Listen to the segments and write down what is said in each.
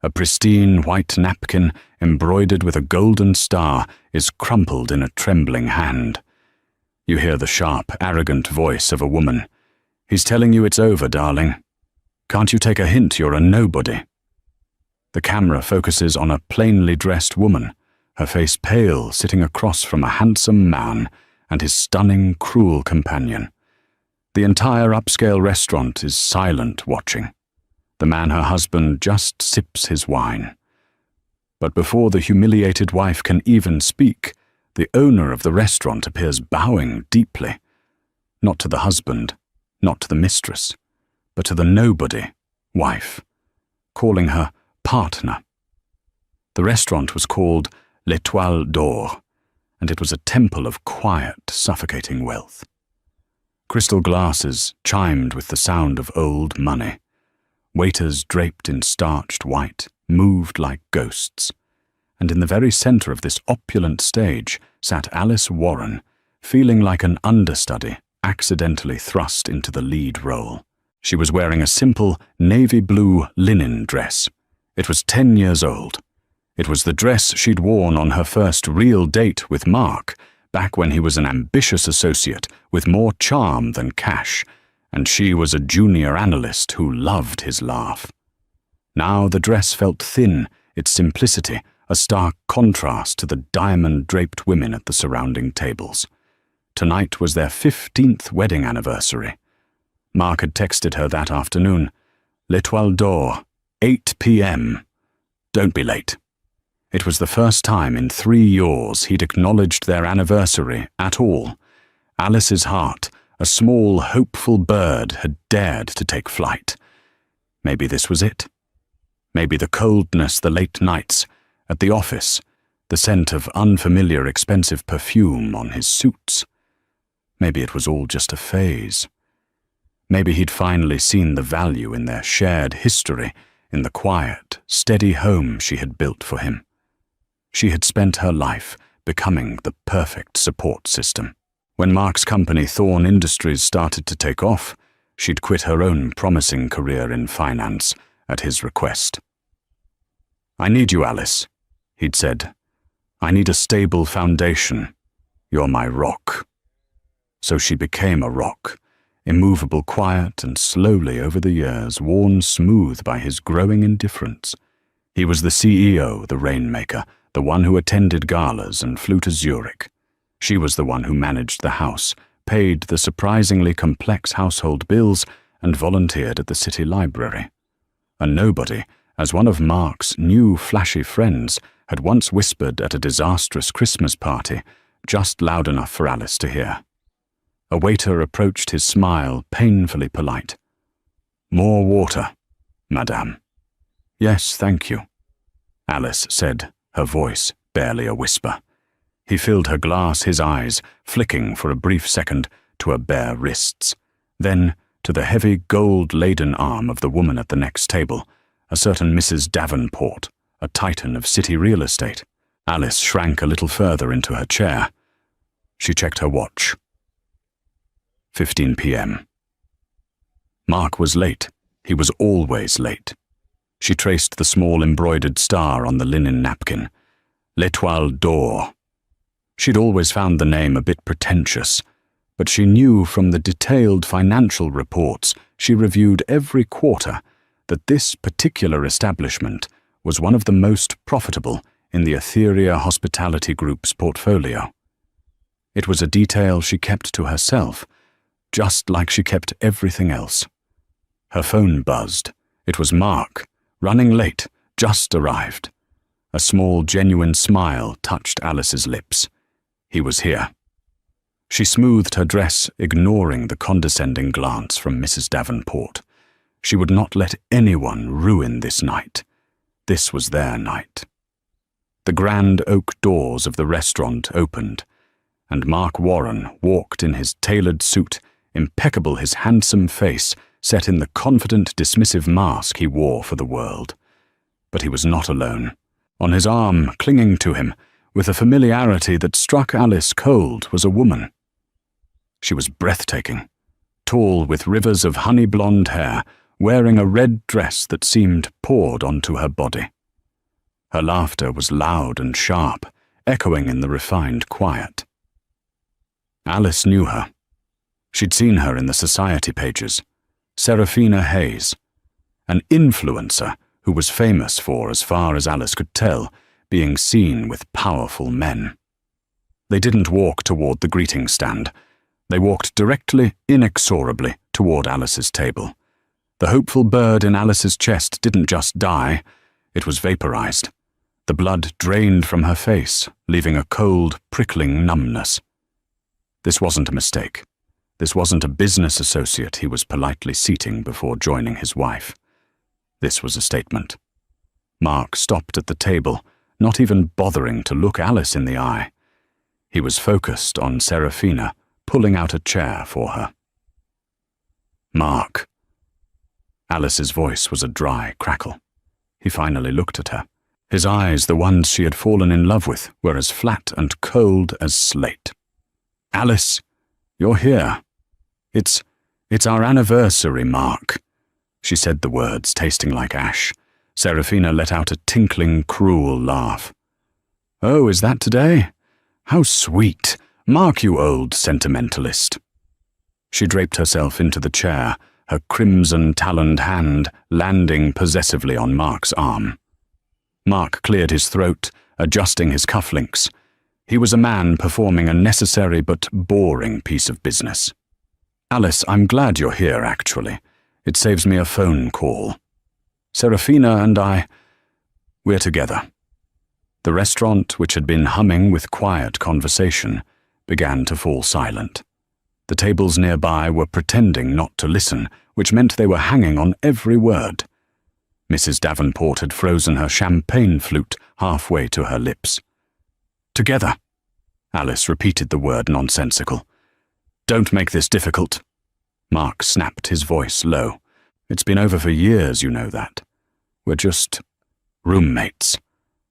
A pristine white napkin embroidered with a golden star is crumpled in a trembling hand. You hear the sharp, arrogant voice of a woman. "He's telling you it's over, darling. Can't you take a hint you're a nobody?" The camera focuses on a plainly dressed woman, her face pale, sitting across from a handsome man and his stunning, cruel companion. The entire upscale restaurant is silent watching. The man, her husband, just sips his wine. But before the humiliated wife can even speak, the owner of the restaurant appears bowing deeply, not to the husband, not to the mistress, but to the nobody, wife, calling her partner. The restaurant was called L'Étoile d'Or, and it was a temple of quiet, suffocating wealth. Crystal glasses chimed with the sound of old money. Waiters draped in starched white moved like ghosts, and in the very center of this opulent stage sat Alice Warren, feeling like an understudy accidentally thrust into the lead role. She was wearing a simple navy blue linen dress. It was 10 years old. It was the dress she'd worn on her first real date with Mark, back when he was an ambitious associate with more charm than cash, and she was a junior analyst who loved his laugh. Now the dress felt thin, its simplicity a stark contrast to the diamond-draped women at the surrounding tables. Tonight was their 15th wedding anniversary. Mark had texted her that afternoon. "L'Étoile d'Or, 8 p.m. Don't be late." It was the first time in 3 years he'd acknowledged their anniversary at all. Alice's heart, a small, hopeful bird, had dared to take flight. Maybe this was it. Maybe the coldness, the late nights, at the office, the scent of unfamiliar, expensive perfume on his suits. Maybe it was all just a phase. Maybe he'd finally seen the value in their shared history, in the quiet, steady home she had built for him. She had spent her life becoming the perfect support system. When Mark's company, Thorn Industries, started to take off, she'd quit her own promising career in finance at his request. "I need you, Alice," he'd said. "I need a stable foundation. You're my rock." So she became a rock, immovable, quiet, and slowly over the years worn smooth by his growing indifference. He was the CEO, the rainmaker, the one who attended galas and flew to Zurich. She was the one who managed the house, paid the surprisingly complex household bills, and volunteered at the city library. A nobody, as one of Mark's new flashy friends had once whispered at a disastrous Christmas party, just loud enough for Alice to hear. A waiter approached his smile, painfully polite. "More water, madame." "Yes, thank you," Alice said, her voice barely a whisper. He filled her glass, his eyes flicking for a brief second to her bare wrists, then to the heavy gold-laden arm of the woman at the next table, a certain Mrs. Davenport, a titan of city real estate. Alice shrank a little further into her chair. She checked her watch. 15 p.m. Mark was late. He was always late. She traced the small embroidered star on the linen napkin. L'Étoile d'Or. She'd always found the name a bit pretentious, but she knew from the detailed financial reports she reviewed every quarter that this particular establishment was one of the most profitable in the Etheria Hospitality Group's portfolio. It was a detail she kept to herself, just like she kept everything else. Her phone buzzed. It was Mark, running late, just arrived. A small, genuine smile touched Alice's lips. He was here. She smoothed her dress, ignoring the condescending glance from Mrs. Davenport. She would not let anyone ruin this night. This was their night. The grand oak doors of the restaurant opened, and Mark Warren walked in his tailored suit, impeccable, his handsome face set in the confident, dismissive mask he wore for the world. But he was not alone. On his arm, clinging to him, with a familiarity that struck Alice cold, was a woman. She was breathtaking, tall with rivers of honey-blonde hair, wearing a red dress that seemed poured onto her body. Her laughter was loud and sharp, echoing in the refined quiet. Alice knew her. She'd seen her in the society pages. Serafina Hayes, an influencer who was famous for, as far as Alice could tell, being seen with powerful men. They didn't walk toward the greeting stand. They walked directly, inexorably, toward Alice's table. The hopeful bird in Alice's chest didn't just die, it was vaporized. The blood drained from her face, leaving a cold, prickling numbness. This wasn't a mistake. This wasn't a business associate he was politely seating before joining his wife. This was a statement. Mark stopped at the table, not even bothering to look Alice in the eye. He was focused on Serafina, pulling out a chair for her. "Mark." Alice's voice was a dry crackle. He finally looked at her. His eyes, the ones she had fallen in love with, were as flat and cold as slate. "Alice, you're here. It's our anniversary, Mark." She said the words, tasting like ash. Serafina let out a tinkling, cruel laugh. "Oh, is that today? How sweet. Mark, you old sentimentalist." She draped herself into the chair, her crimson-taloned hand landing possessively on Mark's arm. Mark cleared his throat, adjusting his cufflinks. He was a man performing a necessary but boring piece of business. "Alice, I'm glad you're here, actually. It saves me a phone call. Serafina and we're together." The restaurant, which had been humming with quiet conversation, began to fall silent. The tables nearby were pretending not to listen, which meant they were hanging on every word. Mrs. Davenport had frozen her champagne flute halfway to her lips. "Together." Alice repeated the word nonsensical. "Don't make this difficult." Mark snapped his voice low. "It's been over for years, you know that. We're just roommates.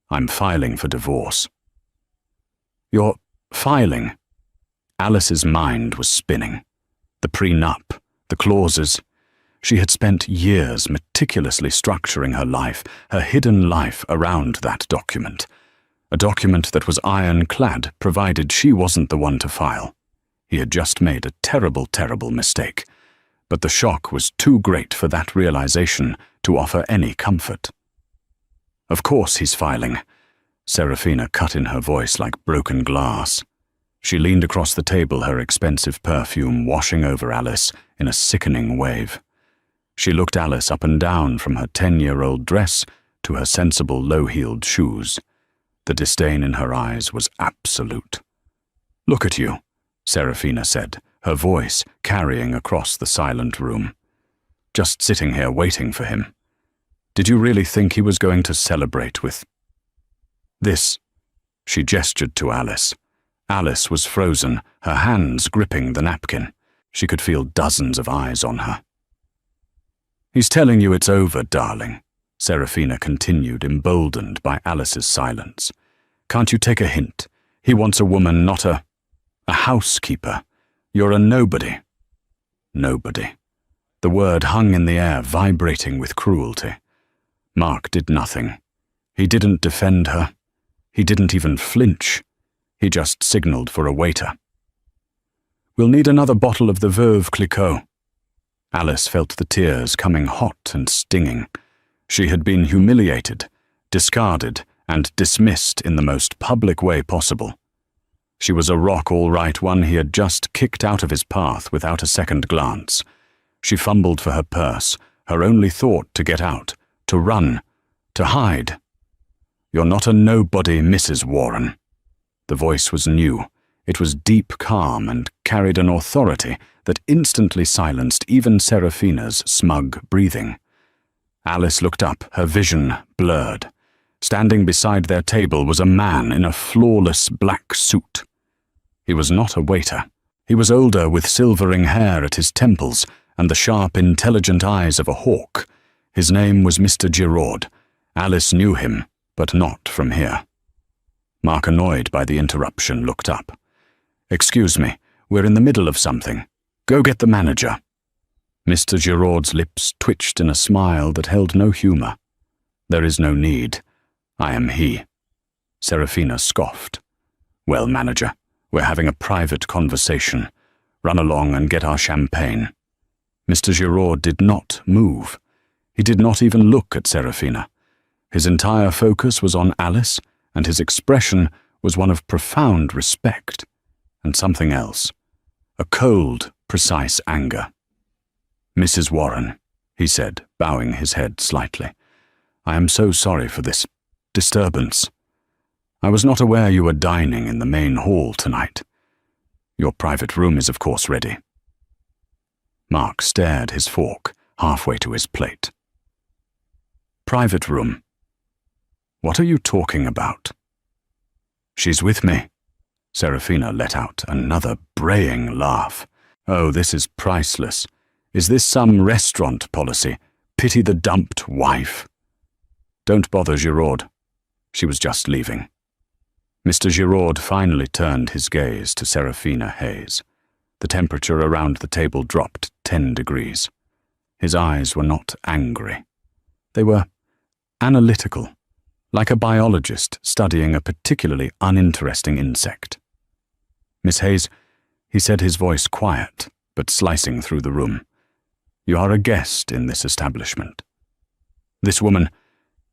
I'm filing for divorce." "You're filing?" Alice's mind was spinning. The prenup, the clauses. She had spent years meticulously structuring her life, her hidden life, around that document. A document that was ironclad, provided she wasn't the one to file. He had just made a terrible, terrible mistake. But the shock was too great for that realization to offer any comfort. "Of course he's filing." Serafina cut in her voice like broken glass. She leaned across the table, her expensive perfume washing over Alice in a sickening wave. She looked Alice up and down from her 10-year-old dress to her sensible low-heeled shoes. The disdain in her eyes was absolute. "Look at you," Serafina said, her voice carrying across the silent room. "Just sitting here waiting for him. Did you really think he was going to celebrate with this?" She gestured to Alice. Alice was frozen, her hands gripping the napkin. She could feel dozens of eyes on her. "He's telling you it's over, darling," Serafina continued, emboldened by Alice's silence. "Can't you take a hint? He wants a woman, not a housekeeper. You're a nobody." Nobody. The word hung in the air, vibrating with cruelty. Mark did nothing. He didn't defend her. He didn't even flinch. He just signaled for a waiter. "We'll need another bottle of the Veuve Clicquot." Alice felt the tears coming hot and stinging. She had been humiliated, discarded, and dismissed in the most public way possible. She was a rock, all right, one he had just kicked out of his path without a second glance. She fumbled for her purse, her only thought to get out, to run, to hide. "You're not a nobody, Mrs. Warren." The voice was new. It was deep calm and carried an authority that instantly silenced even Serafina's smug breathing. Alice looked up, her vision blurred. Standing beside their table was a man in a flawless black suit. He was not a waiter. He was older, with silvering hair at his temples and the sharp, intelligent eyes of a hawk. His name was Mr. Giraud. Alice knew him, but not from here. Mark, annoyed by the interruption, looked up. "Excuse me, we're in the middle of something. Go get the manager." Mr. Giraud's lips twitched in a smile that held no humor. "There is no need. I am he." Serafina scoffed. "Well, manager, we're having a private conversation. Run along and get our champagne." Mr. Giraud did not move. He did not even look at Serafina. His entire focus was on Alice, and his expression was one of profound respect, and something else, a cold, precise anger. "Mrs. Warren," he said, bowing his head slightly, "I am so sorry for this disturbance. I was not aware you were dining in the main hall tonight. Your private room is of course ready." Mark stared his fork halfway to his plate. "Private room? What are you talking about?" "She's with me." Serafina let out another braying laugh. "Oh, this is priceless. Is this some restaurant policy? Pity the dumped wife." "Don't bother Giraud. She was just leaving." Mr. Giraud finally turned his gaze to Serafina Hayes. The temperature around the table dropped 10 degrees. His eyes were not angry. They were analytical, like a biologist studying a particularly uninteresting insect. "Miss Hayes," he said, his voice quiet, but slicing through the room, "you are a guest in this establishment. This woman,"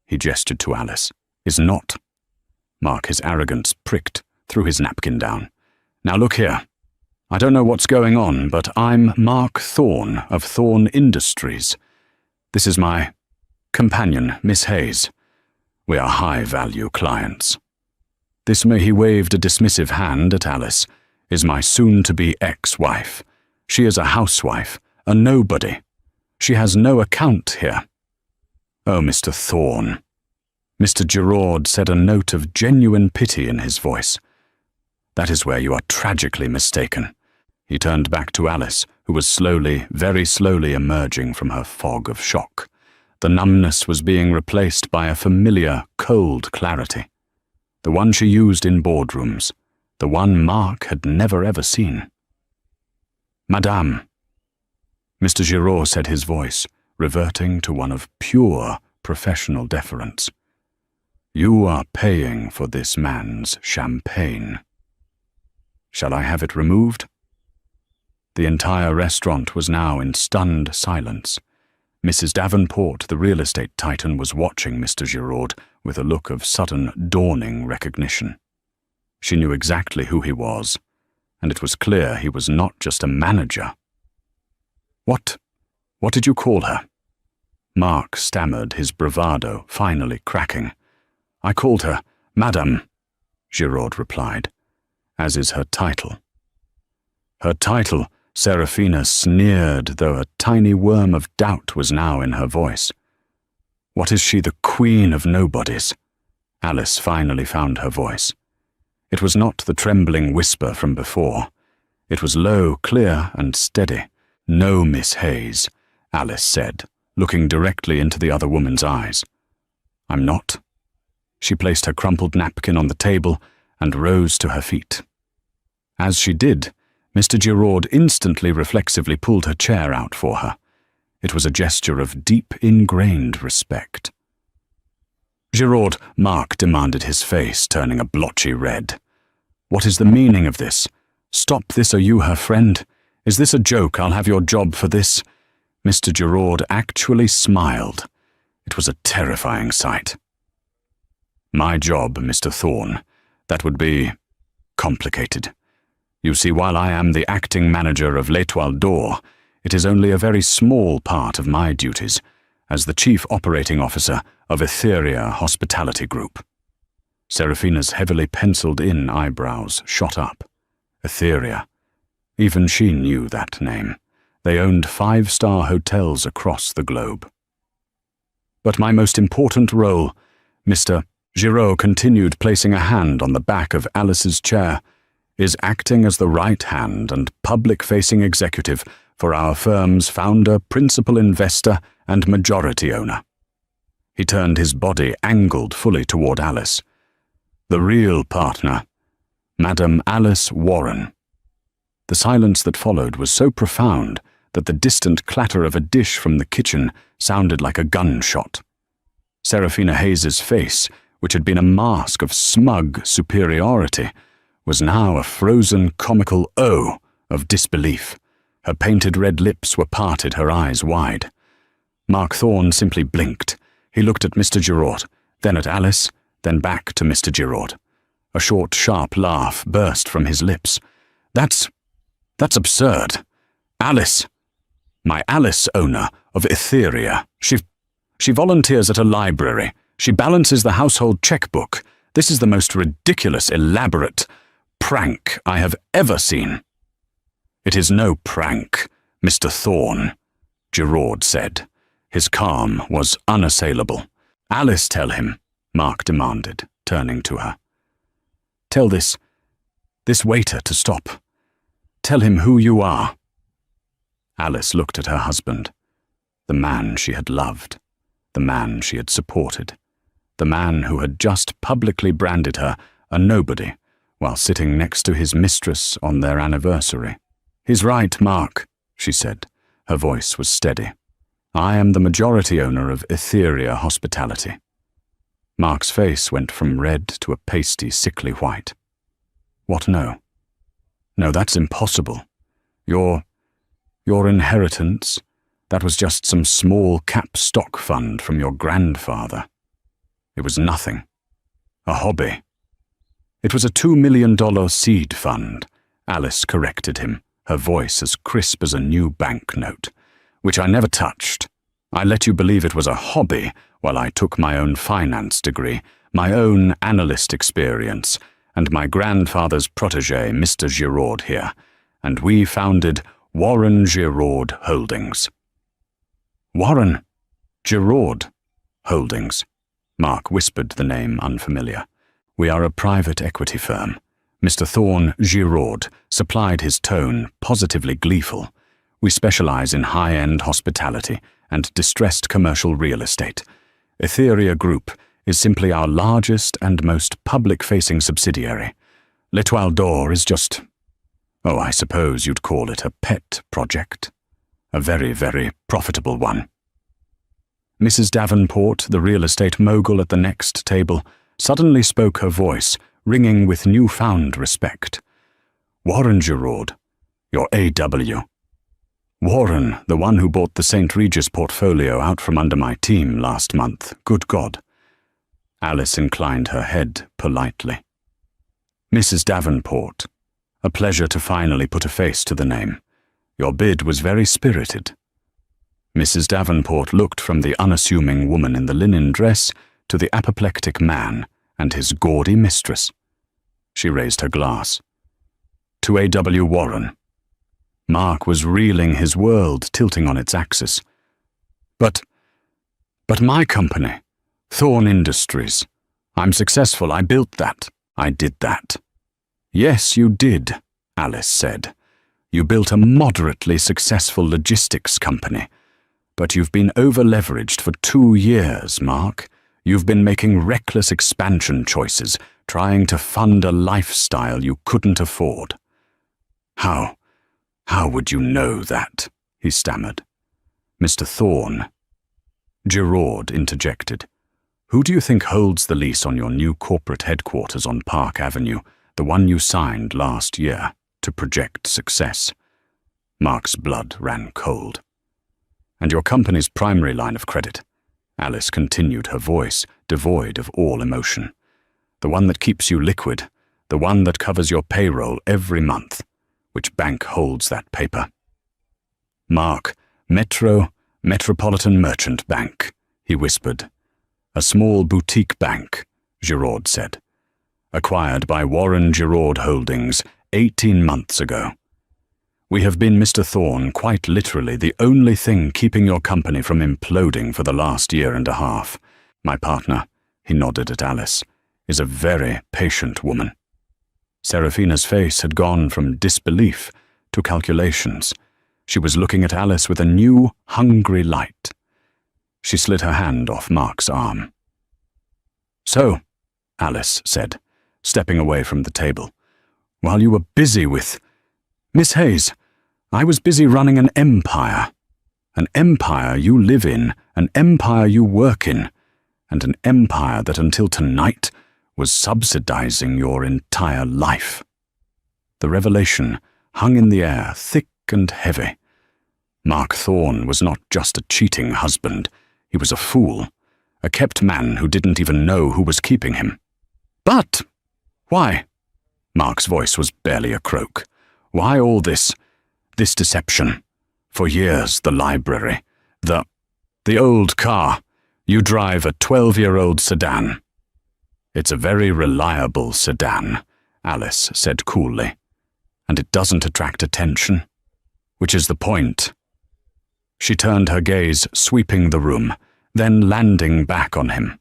he gestured to Alice, "is not." Mark, his arrogance pricked, threw his napkin down. "Now look here. I don't know what's going on, but I'm Mark Thorne of Thorne Industries. This is my companion, Miss Hayes. We are high-value clients. This," he waved a dismissive hand at Alice, "is my soon-to-be ex-wife. She is a housewife, a nobody. She has no account here." "Oh, Mr. Thorne." Mr. Giraud said, a note of genuine pity in his voice. "That is where you are tragically mistaken." He turned back to Alice, who was slowly, very slowly emerging from her fog of shock. The numbness was being replaced by a familiar, cold clarity. The one she used in boardrooms. The one Mark had never ever seen. "Madame," Mr. Giraud said, his voice reverting to one of pure professional deference, "you are paying for this man's champagne. Shall I have it removed?" The entire restaurant was now in stunned silence. Mrs. Davenport, the real estate titan, was watching Mr. Giraud with a look of sudden, dawning recognition. She knew exactly who he was, and it was clear he was not just a manager. What did you call her?" Mark stammered, his bravado finally cracking. "I called her Madame," Giraud replied, "as is her title." "Her title," Serafina sneered, though a tiny worm of doubt was now in her voice. "What is she, the queen of nobodies?" Alice finally found her voice. It was not the trembling whisper from before. It was low, clear, and steady. "No, Miss Hayes," Alice said, looking directly into the other woman's eyes. "I'm not." She placed her crumpled napkin on the table and rose to her feet. As she did, Mr. Giraud instantly reflexively pulled her chair out for her. It was a gesture of deep, ingrained respect. "Giraud," Mark demanded, his face turning a blotchy red. "What is the meaning of this? Stop this, are you her friend? Is this a joke? I'll have your job for this." Mr. Giraud actually smiled. It was a terrifying sight. "My job, Mr. Thorne, that would be complicated. You see, while I am the acting manager of L'Étoile d'Or, it is only a very small part of my duties as the chief operating officer of Etheria Hospitality Group." Serafina's heavily penciled-in eyebrows shot up. Etheria. Even she knew that name. They owned 5-star hotels across the globe. "But my most important role," Mr. Giraud continued, placing a hand on the back of Alice's chair, "is acting as the right hand and public-facing executive for our firm's founder, principal investor, and majority owner." He turned his body angled fully toward Alice. "The real partner, Madame Alice Warren." The silence that followed was so profound that the distant clatter of a dish from the kitchen sounded like a gunshot. Serafina Hayes's face, which had been a mask of smug superiority, was now a frozen comical O of disbelief. Her painted red lips were parted, her eyes wide. Mark Thorne simply blinked. He looked at Mr. Giraud, then at Alice, then back to Mr. Giraud. A short, sharp laugh burst from his lips. That's absurd. Alice. My Alice owner of Etheria. She volunteers at a library. She balances the household checkbook. This is the most ridiculous, elaborate prank I have ever seen. It is no prank, Mr. Thorne, Giraud said. His calm was unassailable. Alice, tell him, Mark demanded, turning to her. Tell this waiter to stop. Tell him who you are. Alice looked at her husband, the man she had loved, the man she had supported, the man who had just publicly branded her a nobody while sitting next to his mistress on their anniversary. He's right, Mark, she said. Her voice was steady. I am the majority owner of Etheria Hospitality. Mark's face went from red to a pasty, sickly white. What no? No, that's impossible. Your inheritance, that was just some small cap stock fund from your grandfather. It was nothing. A hobby. It was a $2 million seed fund, Alice corrected him, her voice as crisp as a new banknote, which I never touched. I let you believe it was a hobby while I took my own finance degree, my own analyst experience, and my grandfather's protégé, Mr. Giraud here, and we founded Warren Giraud Holdings. Warren Giraud Holdings. Mark whispered the name unfamiliar. We are a private equity firm. Mr. Thorne Giraud supplied his tone, positively gleeful. We specialize in high-end hospitality and distressed commercial real estate. Etheria Group is simply our largest and most public-facing subsidiary. L'Etoile d'Or is just, I suppose you'd call it a pet project. A very, very profitable one. Mrs. Davenport, the real estate mogul at the next table, suddenly spoke, her voice ringing with newfound respect. Warren Giraud, your AW. Warren, the one who bought the St. Regis portfolio out from under my team last month. Good God. Alice inclined her head politely. Mrs. Davenport, a pleasure to finally put a face to the name. Your bid was very spirited. Mrs. Davenport looked from the unassuming woman in the linen dress to the apoplectic man and his gaudy mistress. She raised her glass. To A.W. Warren. Mark was reeling, his world tilting on its axis. But my company, Thorne Industries. I'm successful. I built that. I did that. Yes, you did, Alice said. You built a moderately successful logistics company. But you've been over-leveraged for 2 years, Mark. You've been making reckless expansion choices, trying to fund a lifestyle you couldn't afford. How would you know that? He stammered. Mr. Thorne. Giraud interjected. Who do you think holds the lease on your new corporate headquarters on Park Avenue, the one you signed last year, to project success? Mark's blood ran cold. And your company's primary line of credit, Alice continued, her voice devoid of all emotion. The one that keeps you liquid, the one that covers your payroll every month. Which bank holds that paper? Mark, Metropolitan Merchant Bank, he whispered. A small boutique bank, Giraud said. Acquired by Warren Giraud Holdings 18 months ago. We have been, Mr. Thorne, quite literally the only thing keeping your company from imploding for the last year and a half. My partner, he nodded at Alice, is a very patient woman. Serafina's face had gone from disbelief to calculations. She was looking at Alice with a new, hungry light. She slid her hand off Mark's arm. So, Alice said, stepping away from the table, while you were busy with... Miss Hayes, I was busy running an empire you live in, an empire you work in, and an empire that until tonight was subsidizing your entire life. The revelation hung in the air, thick and heavy. Mark Thorne was not just a cheating husband, he was a fool, a kept man who didn't even know who was keeping him. But why? Mark's voice was barely a croak. Why all this deception? For years, the library, the old car. You drive a 12-year-old sedan. It's a very reliable sedan, Alice said coolly, and it doesn't attract attention, which is the point. She turned her gaze, sweeping the room, then landing back on him.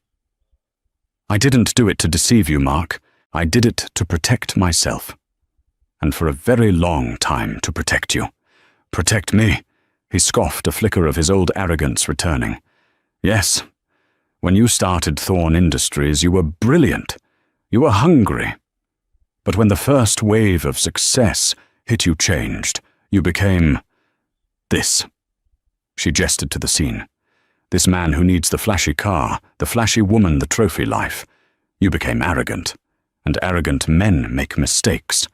I didn't do it to deceive you, Mark. I did it to protect myself. And for a very long time to protect you. Protect me, he scoffed, a flicker of his old arrogance returning. Yes, when you started Thorne Industries, you were brilliant. You were hungry. But when the first wave of success hit, you changed. You became this. She gestured to the scene. This man who needs the flashy car, the flashy woman, the trophy life. You became arrogant, and arrogant men make mistakes.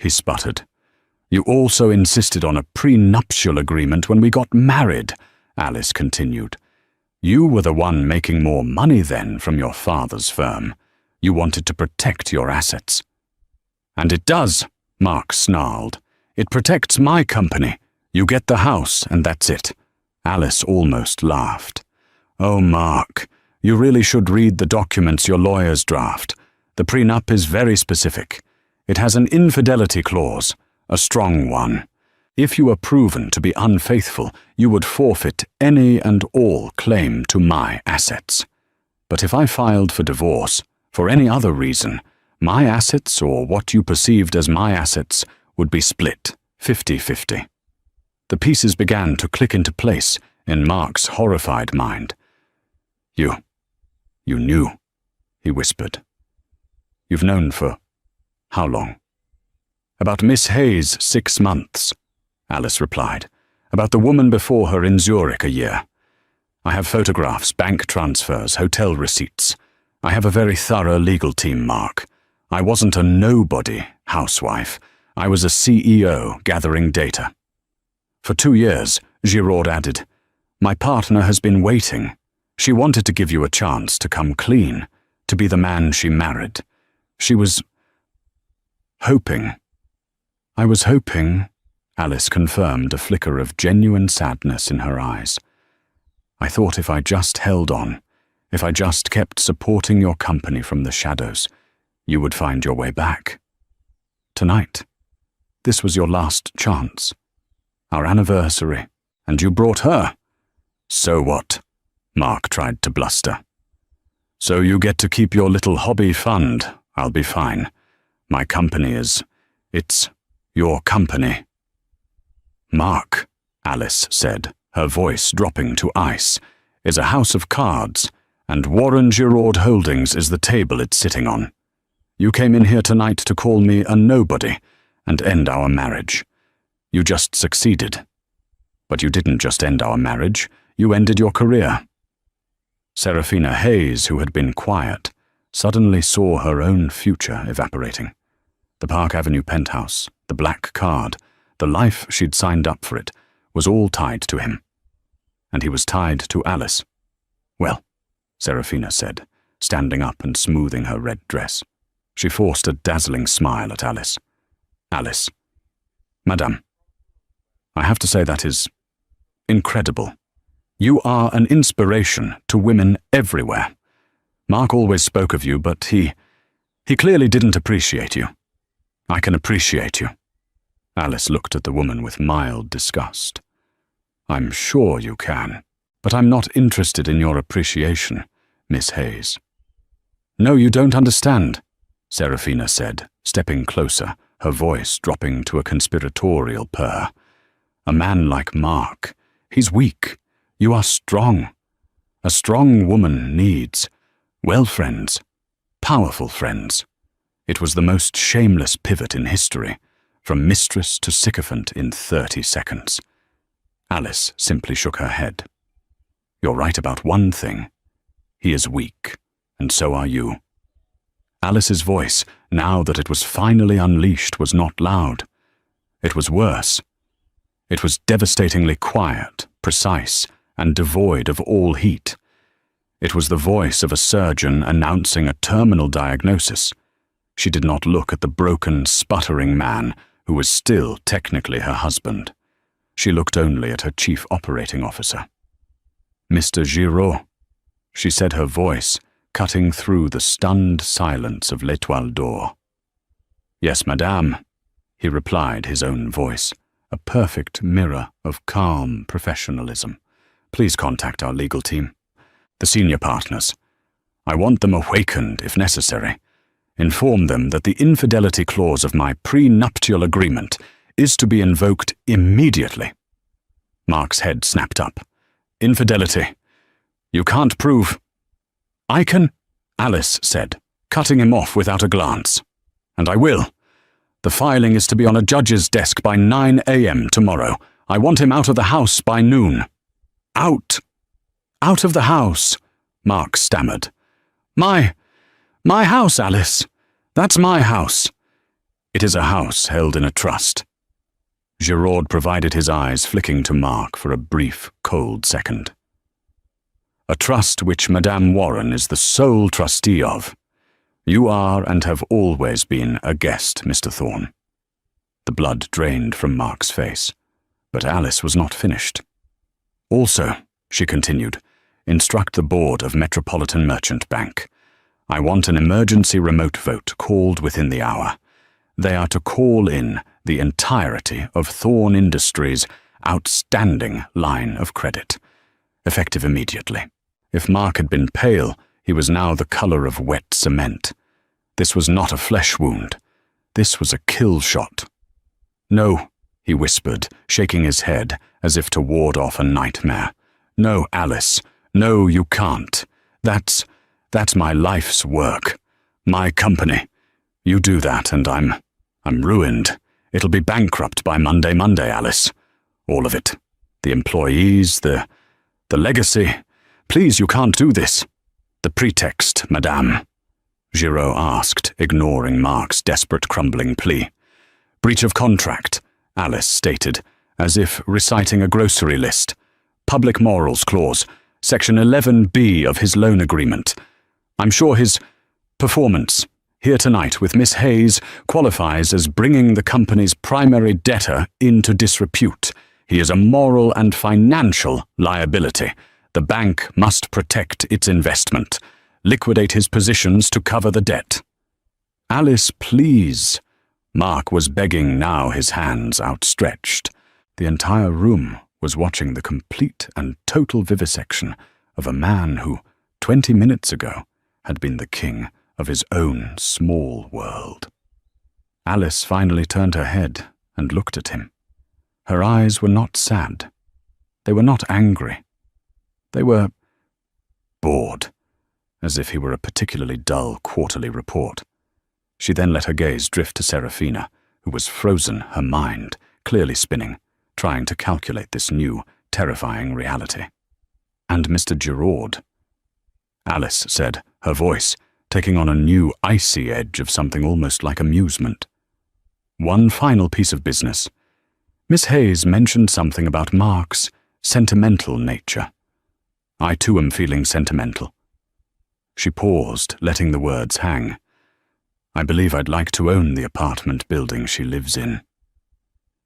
He sputtered. You also insisted on a prenuptial agreement when we got married, Alice continued. You were the one making more money then from your father's firm. You wanted to protect your assets. And it does, Mark snarled. It protects my company. You get the house, and that's it. Alice almost laughed. Oh, Mark, you really should read the documents your lawyers draft. The prenup is very specific. It has an infidelity clause, a strong one. If you are proven to be unfaithful, you would forfeit any and all claim to my assets. But if I filed for divorce, for any other reason, my assets, or what you perceived as my assets, would be split 50-50. The pieces began to click into place in Mark's horrified mind. You knew, he whispered. You've known for how long? About Miss Hayes, 6 months, Alice replied. About the woman before her in Zurich a year. I have photographs, bank transfers, hotel receipts. I have a very thorough legal team, Mark. I wasn't a nobody housewife. I was a CEO gathering data. For 2 years, Giraud added, my partner has been waiting. She wanted to give you a chance to come clean, to be the man she married. She was hoping. I was hoping, Alice confirmed, a flicker of genuine sadness in her eyes. I thought if I just held on, if I just kept supporting your company from the shadows, you would find your way back. Tonight, this was your last chance. Our anniversary, and you brought her. So what? Mark tried to bluster. So you get to keep your little hobby fund. I'll be fine. My company it's your company. Mark, Alice said, her voice dropping to ice, is a house of cards, and Warren Giraud Holdings is the table it's sitting on. You came in here tonight to call me a nobody and end our marriage. You just succeeded. But you didn't just end our marriage, you ended your career. Serafina Hayes, who had been quiet, suddenly saw her own future evaporating. The Park Avenue penthouse, the black card, the life she'd signed up for it, was all tied to him. And he was tied to Alice. Well, Serafina said, standing up and smoothing her red dress. She forced a dazzling smile at Alice. Alice. Madame. I have to say that is incredible. You are an inspiration to women everywhere. Mark always spoke of you, but he clearly didn't appreciate you. I can appreciate you. Alice looked at the woman with mild disgust. I'm sure you can, but I'm not interested in your appreciation, Miss Hayes. No, you don't understand, Serafina said, stepping closer, her voice dropping to a conspiratorial purr. A man like Mark, he's weak. You are strong. A strong woman needs, well, friends, powerful friends. It was the most shameless pivot in history, from mistress to sycophant in 30 seconds. Alice simply shook her head. You're right about one thing. He is weak, and so are you. Alice's voice, now that it was finally unleashed, was not loud. It was worse. It was devastatingly quiet, precise, and devoid of all heat. It was the voice of a surgeon announcing a terminal diagnosis. She did not look at the broken, sputtering man who was still technically her husband. She looked only at her chief operating officer. Mr. Giraud, she said, her voice cutting through the stunned silence of l'Étoile d'Or. Yes, madame, he replied, his own voice, a perfect mirror of calm professionalism. Please contact our legal team. The senior partners. I want them awakened if necessary. Inform them that the infidelity clause of my prenuptial agreement is to be invoked immediately. Mark's head snapped up. Infidelity. You can't prove. I can, Alice said, cutting him off without a glance. And I will. The filing is to be on a judge's desk by 9 a.m. tomorrow. I want him out of the house by noon. Out. Out of the house, Mark stammered. My house, Alice. That's my house. It is a house held in a trust. Giraud provided his eyes flicking to Mark for a brief, cold second. A trust which Madame Warren is the sole trustee of. You are and have always been a guest, Mr. Thorne. The blood drained from Mark's face, but Alice was not finished. Also, she continued, instruct the board of Metropolitan Merchant Bank. I want an emergency remote vote called within the hour. They are to call in the entirety of Thorne Industries' outstanding line of credit, effective immediately. If Mark had been pale, he was now the color of wet cement. This was not a flesh wound. This was a kill shot. No, he whispered, shaking his head as if to ward off a nightmare. No, Alice. No, you can't. That's my life's work. My company. You do that and I'm ruined. It'll be bankrupt by Monday, Alice. All of it. The employees, the legacy. Please, you can't do this. The pretext, madame, Giraud asked, ignoring Mark's desperate crumbling plea. Breach of contract, Alice stated, as if reciting a grocery list. Public morals clause, section 11B of his loan agreement. I'm sure his performance here tonight with Miss Hayes qualifies as bringing the company's primary debtor into disrepute. He is a moral and financial liability. The bank must protect its investment, liquidate his positions to cover the debt. Alice, please. Mark was begging now, his hands outstretched. The entire room was watching the complete and total vivisection of a man who, 20 minutes ago, had been the king of his own small world. Alice finally turned her head and looked at him. Her eyes were not sad. They were not angry. They were bored, as if he were a particularly dull quarterly report. She then let her gaze drift to Serafina, who was frozen, her mind clearly spinning, trying to calculate this new, terrifying reality. And Mr. Giraud, Alice said, her voice taking on a new, icy edge of something almost like amusement. One final piece of business. Miss Hayes mentioned something about Mark's sentimental nature. I too am feeling sentimental. She paused, letting the words hang. I believe I'd like to own the apartment building she lives in.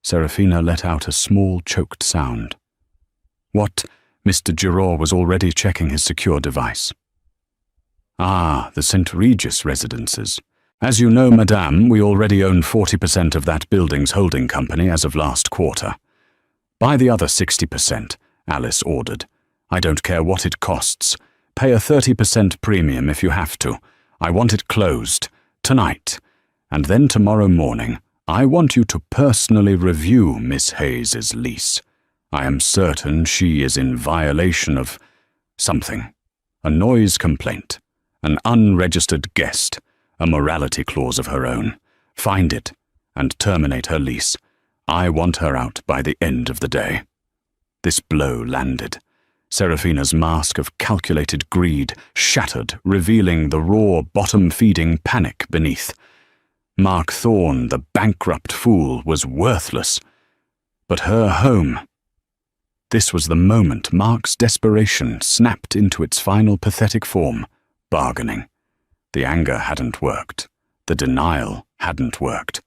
Serafina let out a small, choked sound. What? Mr. Giraud was already checking his secure device. Ah, the St. Regis residences. As you know, madame, we already own 40% of that building's holding company as of last quarter. Buy the other 60%, Alice ordered. I don't care what it costs. Pay a 30% premium if you have to. I want it closed. Tonight. And then tomorrow morning, I want you to personally review Miss Hayes's lease. I am certain she is in violation of something. A noise complaint. An unregistered guest. A morality clause of her own. Find it and terminate her lease. I want her out by the end of the day." This blow landed. Serafina's mask of calculated greed shattered, revealing the raw, bottom-feeding panic beneath. Mark Thorne, the bankrupt fool, was worthless. But her home... This was the moment Mark's desperation snapped into its final pathetic form, bargaining. The anger hadn't worked. The denial hadn't worked.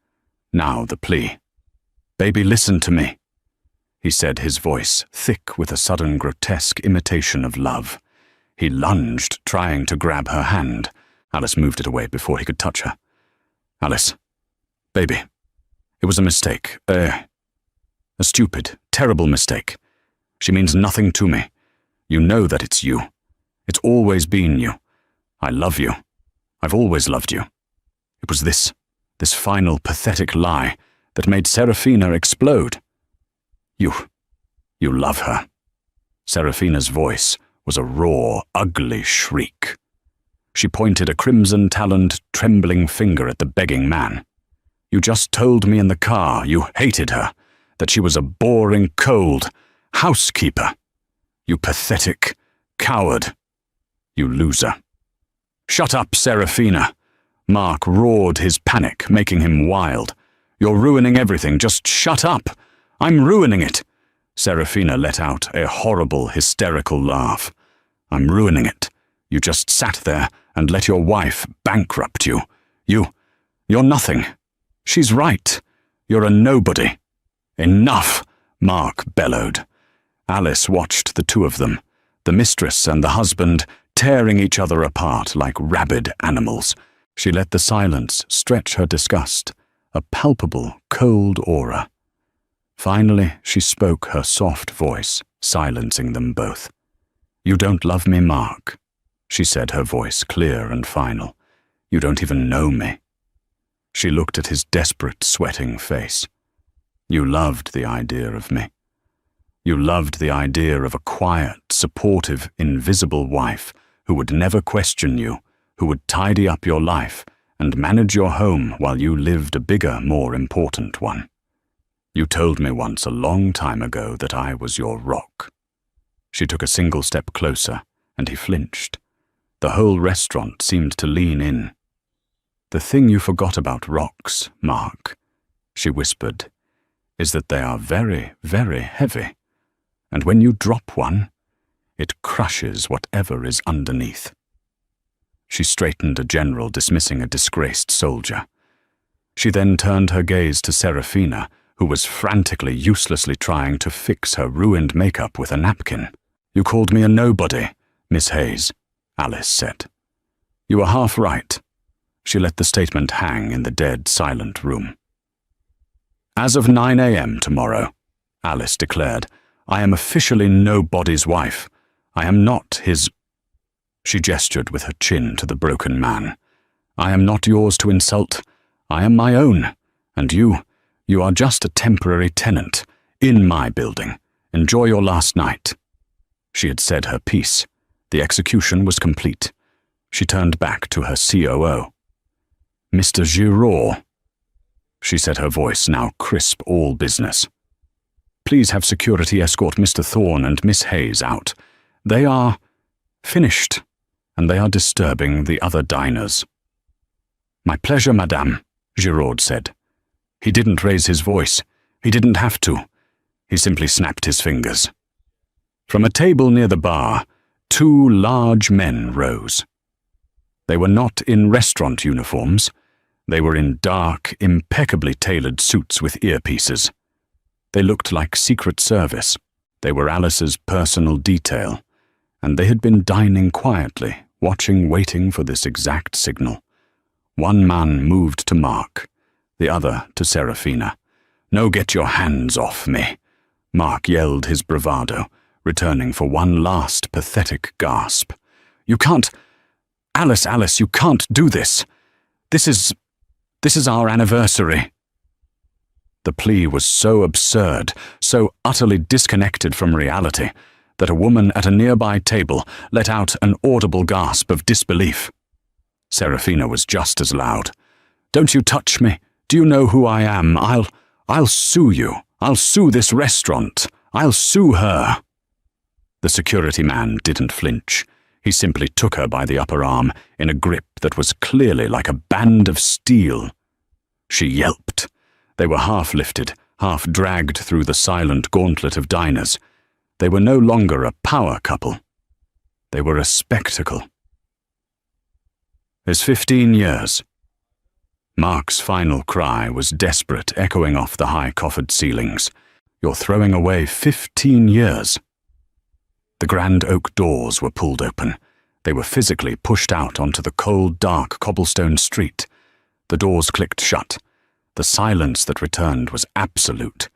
Now the plea. "Baby, listen to me," he said, his voice thick with a sudden grotesque imitation of love. He lunged, trying to grab her hand. Alice moved it away before he could touch her. "Alice, baby, it was a mistake, a stupid, terrible mistake. She means nothing to me. You know that it's you. It's always been you. I love you. I've always loved you. It was this final pathetic lie that made Serafina explode. You love her." Serafina's voice was a raw, ugly shriek. She pointed a crimson-taloned, trembling finger at the begging man. "You just told me in the car you hated her, that she was a boring, cold housekeeper. You pathetic coward. You loser." "Shut up, Serafina." Mark roared, his panic making him wild. "You're ruining everything. Just shut up. I'm ruining it." Serafina let out a horrible, hysterical laugh. "I'm ruining it. You just sat there and let your wife bankrupt you. You're nothing. She's right. You're a nobody." "Enough," Mark bellowed. Alice watched the two of them, the mistress and the husband, tearing each other apart like rabid animals. She let the silence stretch her disgust, a palpable, cold aura. Finally, she spoke, her soft voice silencing them both. "You don't love me, Mark," she said, her voice clear and final. "You don't even know me." She looked at his desperate, sweating face. "You loved the idea of me. You loved the idea of a quiet, supportive, invisible wife who would never question you, who would tidy up your life and manage your home while you lived a bigger, more important one. You told me once a long time ago that I was your rock." She took a single step closer, and he flinched. The whole restaurant seemed to lean in. "The thing you forgot about rocks, Mark," she whispered, "is that they are very, very heavy. And when you drop one, it crushes whatever is underneath." She straightened a general dismissing a disgraced soldier. She then turned her gaze to Serafina, who was frantically, uselessly trying to fix her ruined makeup with a napkin. "You called me a nobody, Miss Hayes," Alice said. "You are half right." She let the statement hang in the dead, silent room. "As of 9 a.m. tomorrow," Alice declared, "I am officially nobody's wife. I am not his—" She gestured with her chin to the broken man. "I am not yours to insult. I am my own. And you are just a temporary tenant, in my building. Enjoy your last night." She had said her piece. The execution was complete. She turned back to her COO. "Mr. Giraud," she said, her voice now crisp, all business. "Please have security escort Mr. Thorne and Miss Hayes out. They are finished, and they are disturbing the other diners." "My pleasure, madame," Giraud said. He didn't raise his voice. He didn't have to. He simply snapped his fingers. From a table near the bar, two large men rose. They were not in restaurant uniforms. They were in dark, impeccably tailored suits with earpieces. They looked like Secret Service. They were Alice's personal detail, and they had been dining quietly, waiting for this exact signal. One man moved to Mark, the other to Serafina. "No, get your hands off me," Mark yelled, his bravado, returning for one last pathetic gasp. "You can't... Alice, you can't do this. This is our anniversary." The plea was so absurd, so utterly disconnected from reality, that a woman at a nearby table let out an audible gasp of disbelief. Serafina was just as loud. "Don't you touch me. Do you know who I am? I'll sue you. I'll sue this restaurant. I'll sue her." The security man didn't flinch. He simply took her by the upper arm in a grip that was clearly like a band of steel. She yelped. They were half lifted, half dragged through the silent gauntlet of diners. They were no longer a power couple. They were a spectacle. "It's 15 years." Mark's final cry was desperate, echoing off the high coffered ceilings. "You're throwing away 15 years." The grand oak doors were pulled open. They were physically pushed out onto the cold, dark cobblestone street. The doors clicked shut. The silence that returned was absolute.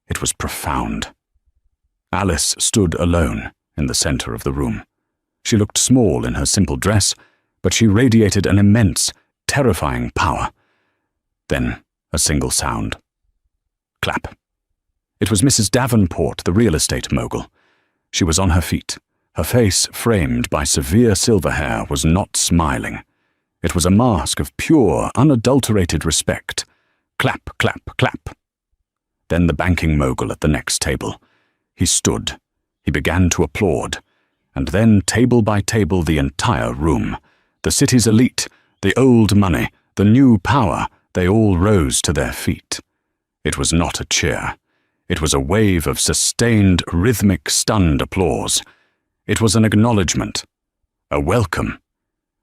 It was profound. Alice stood alone in the center of the room. She looked small in her simple dress, but she radiated an immense, terrifying power. Then a single sound. Clap. It was Mrs. Davenport, the real estate mogul. She was on her feet. Her face, framed by severe silver hair, was not smiling. It was a mask of pure, unadulterated respect. Clap, clap, clap. Then the banking mogul at the next table. He stood. He began to applaud. And then, table by table, the entire room. The city's elite, the old money, the new power, they all rose to their feet. It was not a cheer. It was a wave of sustained, rhythmic, stunned applause. It was an acknowledgement, a welcome.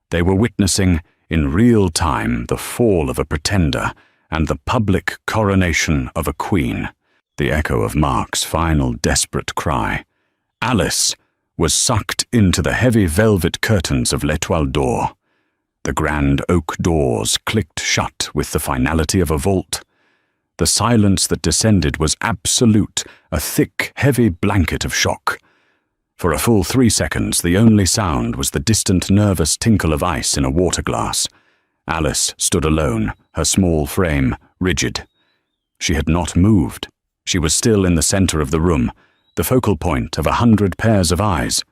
They were witnessing, in real time, the fall of a pretender and the public coronation of a queen. The echo of Mark's final desperate cry. Alice was sucked into the heavy velvet curtains of l'Etoile d'Or. The grand oak doors clicked shut with the finality of a vault. The silence that descended was absolute, a thick, heavy blanket of shock. For a full 3 seconds, the only sound was the distant, nervous tinkle of ice in a water glass. Alice stood alone, her small frame rigid. She had not moved. She was still in the center of the room, the focal point of 100 pairs of eyes.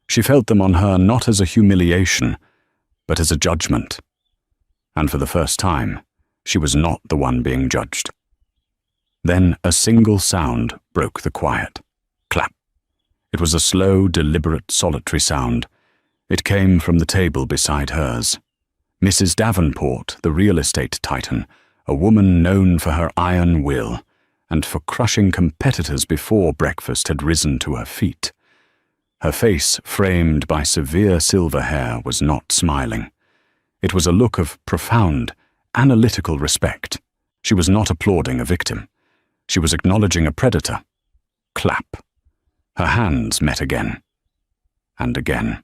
She felt them on her not as a humiliation, but as a judgment. And for the first time, she was not the one being judged. Then a single sound broke the quiet. Clap. It was a slow, deliberate, solitary sound. It came from the table beside hers. Mrs. Davenport, the real estate titan, a woman known for her iron will, and for crushing competitors before breakfast had risen to her feet. Her face, framed by severe silver hair, was not smiling. It was a look of profound, analytical respect. She was not applauding a victim. She was acknowledging a predator. Clap. Her hands met again. And again.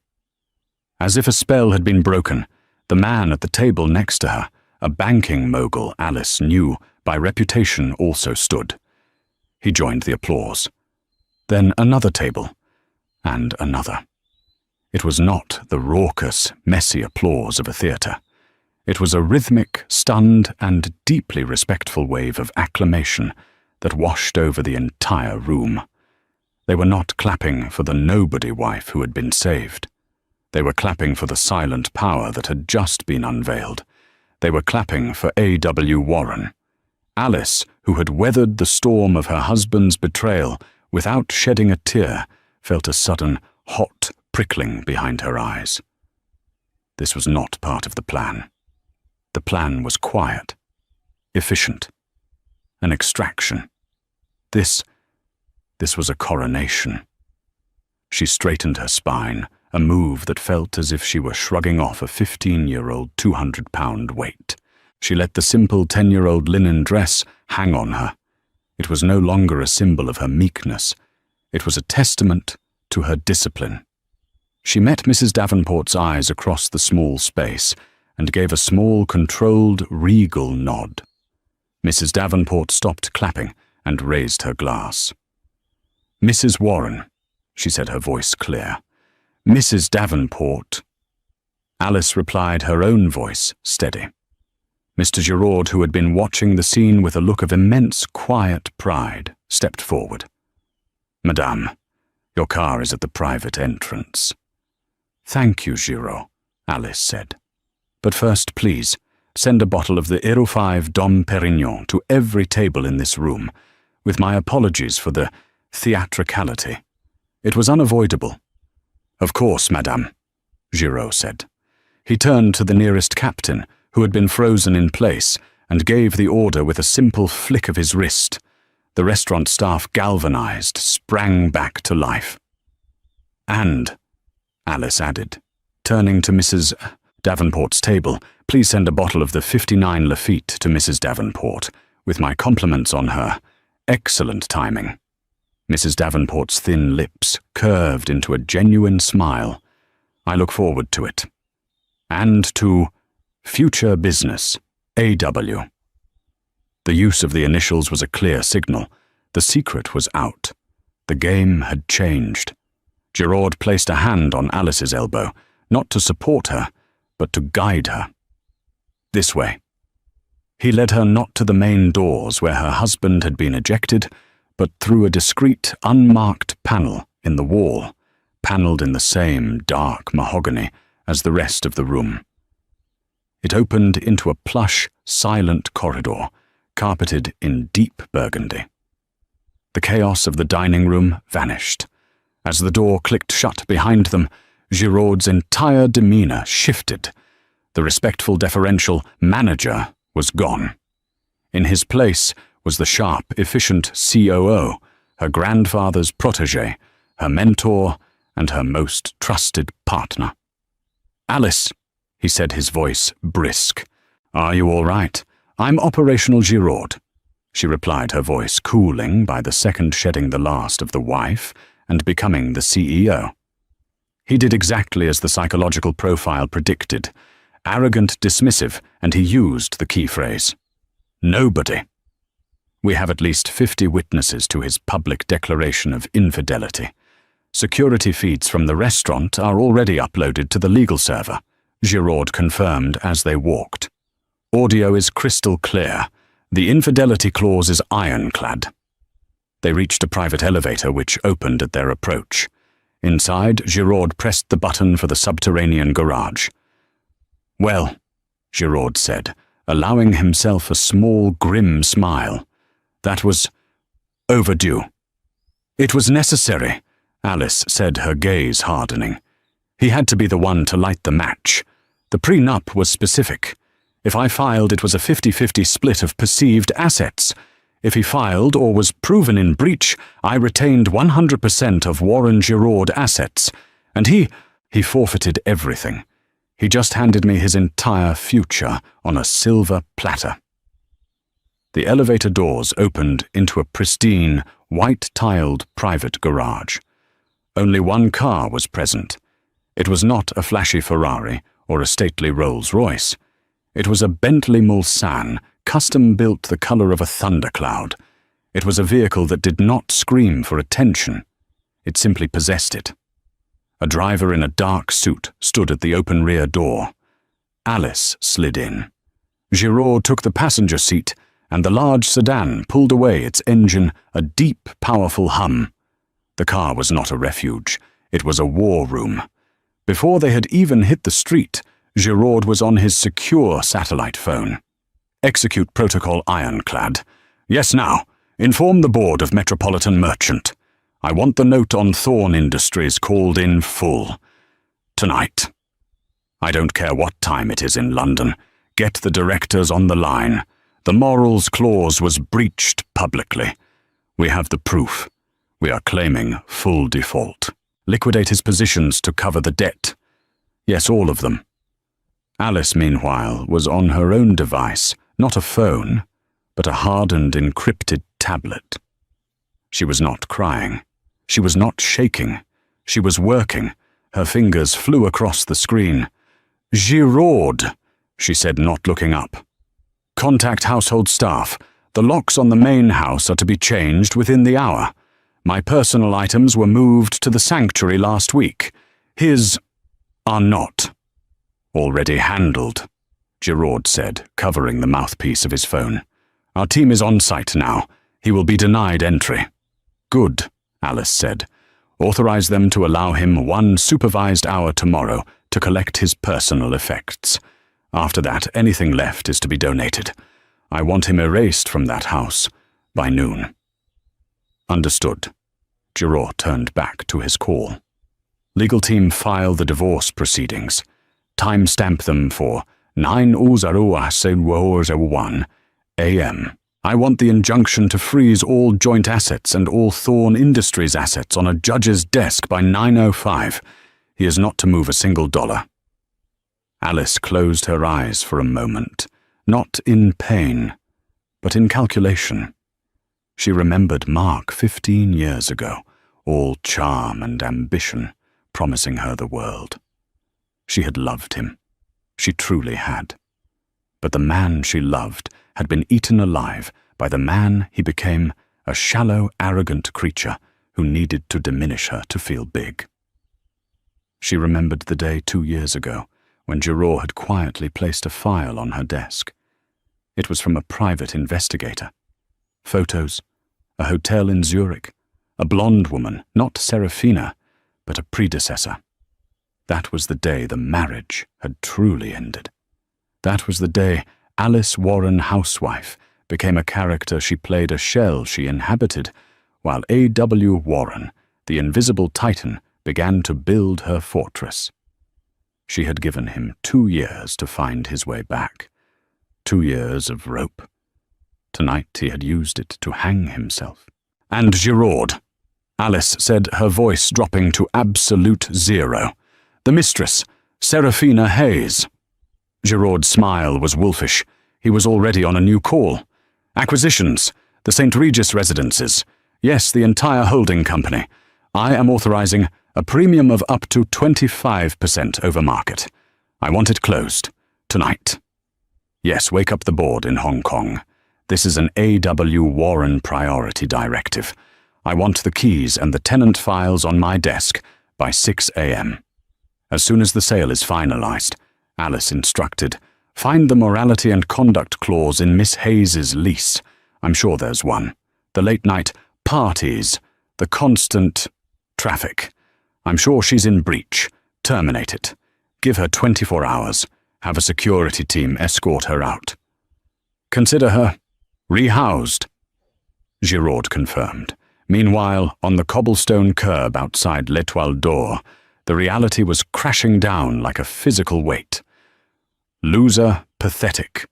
As if a spell had been broken, the man at the table next to her, a banking mogul Alice knew by reputation, also stood. He joined the applause. Then another table, and another. It was not the raucous, messy applause of a theatre. It was a rhythmic, stunned, and deeply respectful wave of acclamation that washed over the entire room. They were not clapping for the nobody wife who had been saved. They were clapping for the silent power that had just been unveiled. They were clapping for A.W. Warren. Alice, who had weathered the storm of her husband's betrayal without shedding a tear, felt a sudden, hot prickling behind her eyes. This was not part of the plan. The plan was quiet, efficient, an extraction. This was a coronation. She straightened her spine, a move that felt as if she were shrugging off a 15-year-old 200-pound weight. She let the simple 10-year-old linen dress hang on her. It was no longer a symbol of her meekness. It was a testament to her discipline. She met Mrs. Davenport's eyes across the small space and gave a small, controlled, regal nod. Mrs. Davenport stopped clapping and raised her glass. "Mrs. Warren," she said, her voice clear. "Mrs. Davenport." Alice replied, her own voice steady. Mr. Giraud, who had been watching the scene with a look of immense, quiet pride, stepped forward. "Madame, your car is at the private entrance." "Thank you, Giraud," Alice said. "But first, please, send a bottle of the 05 Dom Perignon to every table in this room, with my apologies for the theatricality. It was unavoidable. Of course, madame, Giraud said. He turned to the nearest captain, who had been frozen in place, and gave the order with a simple flick of his wrist. The restaurant staff, galvanized, sprang back to life. And, Alice added, turning to Mrs. Davenport's table, please send a bottle of the 59 Lafitte to Mrs. Davenport, with my compliments on her. Excellent timing. Mrs. Davenport's thin lips curved into a genuine smile. I look forward to it. And to future business, A.W. The use of the initials was a clear signal. The secret was out. The game had changed. Giraud placed a hand on Alice's elbow, not to support her, but to guide her. This way. He led her not to the main doors where her husband had been ejected, but through a discreet, unmarked panel in the wall, panelled in the same dark mahogany as the rest of the room. It opened into a plush, silent corridor, carpeted in deep burgundy. The chaos of the dining room vanished. As the door clicked shut behind them, Giraud's entire demeanour shifted. The respectful, deferential manager was gone. In his place was the sharp, efficient COO, her grandfather's protégé, her mentor, and her most trusted partner. "Alice," he said, his voice brisk. "Are you all right? I'm Operational Giraud," she replied, her voice cooling by the second, shedding the last of the wife and becoming the CEO. He did exactly as the psychological profile predicted. Arrogant, dismissive, and he used the key phrase. Nobody. We have at least 50 witnesses to his public declaration of infidelity. Security feeds from the restaurant are already uploaded to the legal server, Giraud confirmed as they walked. Audio is crystal clear. The infidelity clause is ironclad. They reached a private elevator which opened at their approach. Inside, Giraud pressed the button for the subterranean garage. "Well," Giraud said, allowing himself a small, grim smile. "That was overdue." "It was necessary," Alice said, her gaze hardening. "He had to be the one to light the match. The prenup was specific. If I filed, it was a 50-50 split of perceived assets. If he filed or was proven in breach, I retained 100% of Warren Giraud assets, and he forfeited everything. He just handed me his entire future on a silver platter." The elevator doors opened into a pristine, white-tiled private garage. Only one car was present. It was not a flashy Ferrari or a stately Rolls-Royce. It was a Bentley Mulsanne, custom-built the color of a thundercloud. It was a vehicle that did not scream for attention. It simply possessed it. A driver in a dark suit stood at the open rear door. Alice slid in. Giraud took the passenger seat, and the large sedan pulled away, its engine a deep, powerful hum. The car was not a refuge. It was a war room. Before they had even hit the street, Giraud was on his secure satellite phone. "Execute protocol ironclad. Yes, now. Inform the board of Metropolitan Merchant. I want the note on Thorn Industries called in full. Tonight. I don't care what time it is in London. Get the directors on the line. The morals clause was breached publicly. We have the proof. We are claiming full default. Liquidate his positions to cover the debt. Yes, all of them." Alice, meanwhile, was on her own device, not a phone, but a hardened, encrypted tablet. She was not crying. She was not shaking. She was working. Her fingers flew across the screen. "Giraud," she said, not looking up. "Contact household staff. The locks on the main house are to be changed within the hour. My personal items were moved to the sanctuary last week. His are not." "Already handled," Giraud said, covering the mouthpiece of his phone. "Our team is on site now. He will be denied entry." "Good," Alice said. "Authorize them to allow him 1 supervised hour tomorrow to collect his personal effects. After that, anything left is to be donated. I want him erased from that house by noon." "Understood." Giraud turned back to his call. "Legal team file the divorce proceedings. Timestamp them for 9:01 a.m. I want the injunction to freeze all joint assets and all Thorn Industries assets on a judge's desk by 9:05. He is not to move a single dollar." Alice closed her eyes for a moment, not in pain, but in calculation. She remembered Mark 15 years ago, all charm and ambition, promising her the world. She had loved him. She truly had. But the man she loved had been eaten alive by the man he became, a shallow, arrogant creature who needed to diminish her to feel big. She remembered the day 2 years ago when Giraud had quietly placed a file on her desk. It was from a private investigator. Photos, a hotel in Zurich, a blonde woman, not Serafina, but a predecessor. That was the day the marriage had truly ended. That was the day Alice Warren Housewife became a character she played, a shell she inhabited, while A.W. Warren, the invisible titan, began to build her fortress. She had given him 2 years to find his way back. 2 years of rope. Tonight he had used it to hang himself. "And Giraud," Alice said, her voice dropping to absolute zero. "The mistress, Serafina Hayes." Giraud's smile was wolfish. He was already on a new call. "Acquisitions, the St. Regis residences. Yes, the entire holding company. I am authorizing a premium of up to 25% over market. I want it closed. Tonight. Yes, wake up the board in Hong Kong. This is an A.W. Warren priority directive. I want the keys and the tenant files on my desk by 6 a.m. As soon as the sale is finalized," Alice instructed, "find the morality and conduct clause in Miss Hayes's lease. I'm sure there's one. The late-night parties, the constant traffic. I'm sure she's in breach. Terminate it. Give her 24 hours. Have a security team escort her out. Consider her rehoused." Giraud confirmed. Meanwhile, on the cobblestone curb outside L'Étoile d'Or, the reality was crashing down like a physical weight. Loser, pathetic,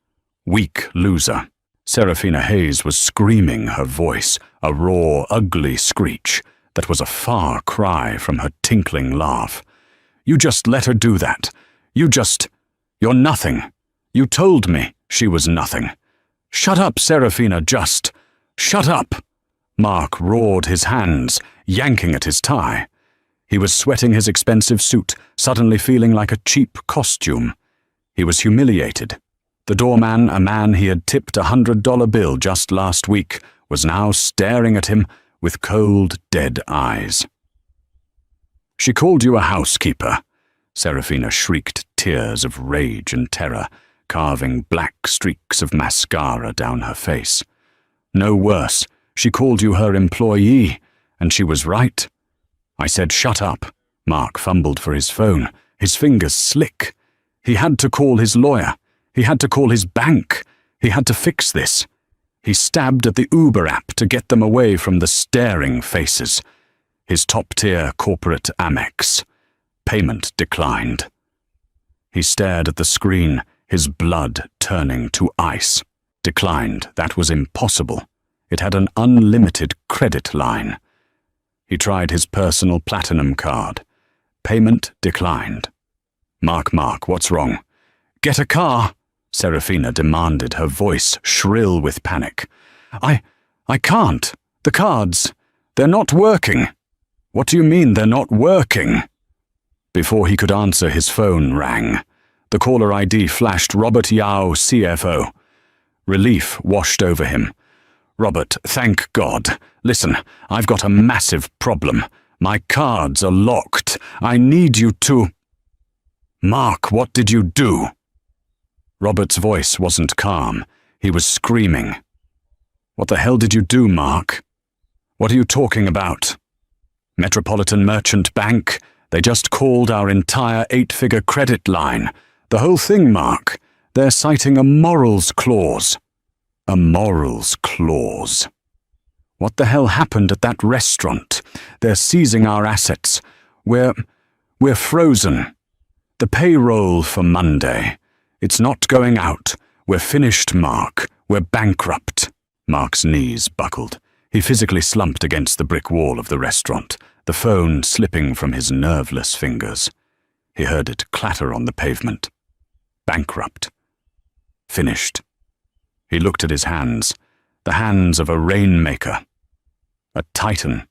weak loser. Serafina Hayes was screaming, her voice a raw, ugly screech that was a far cry from her tinkling laugh. "You just let her do that. You're nothing. You told me she was nothing. Shut up, Serafina, just shut up." Mark roared his hands, yanking at his tie. He was sweating his expensive suit, suddenly feeling like a cheap costume. He was humiliated. The doorman, a man he had tipped $100 bill just last week, was now staring at him with cold, dead eyes. "She called you a housekeeper," Serafina shrieked, tears of rage and terror, carving black streaks of mascara down her face. "No worse, she called you her employee, and she was right." "I said shut up." Mark fumbled for his phone, his fingers slick. He had to call his lawyer. He had to call his bank. He had to fix this. He stabbed at the Uber app to get them away from the staring faces. His top-tier corporate Amex. Payment declined. He stared at the screen, his blood turning to ice. Declined. That was impossible. It had an unlimited credit line. He tried his personal platinum card. Payment declined. Mark, what's wrong?" "Get a car," Serafina demanded, her voice shrill with panic. I can't. The cards, they're not working." "What do you mean they're not working?" Before he could answer, his phone rang. The caller ID flashed Robert Yao, CFO. Relief washed over him. "Robert, thank God. Listen, I've got a massive problem. My cards are locked. I need you to—" "Mark, what did you do?" Robert's voice wasn't calm. He was screaming. "What the hell did you do, Mark? What are you talking about?" "Metropolitan Merchant Bank. They just called our entire 8-figure credit line. The whole thing, Mark. They're citing a morals clause. A morals clause. What the hell happened at that restaurant? They're seizing our assets. We're frozen. The payroll for Monday. It's not going out. We're finished, Mark. We're bankrupt. Mark's knees buckled. He physically slumped against the brick wall of the restaurant, the phone slipping from his nerveless fingers. He heard it clatter on the pavement. Bankrupt. Finished. He looked at his hands, the hands of a rainmaker. A titan.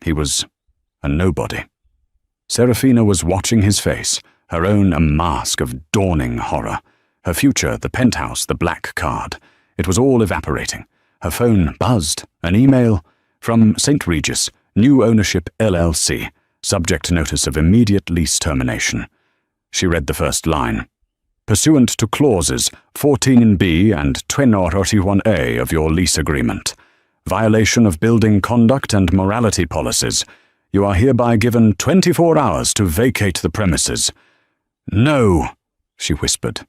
He was a nobody. Serafina was watching his face, her own a mask of dawning horror. Her future, the penthouse, the black card. It was all evaporating. Her phone buzzed. An email from St. Regis, New Ownership LLC, subject notice of immediate lease termination. She read the first line. Pursuant to clauses 14B and 21A of your lease agreement, violation of building conduct and morality policies, you are hereby given 24 hours to vacate the premises. No, she whispered.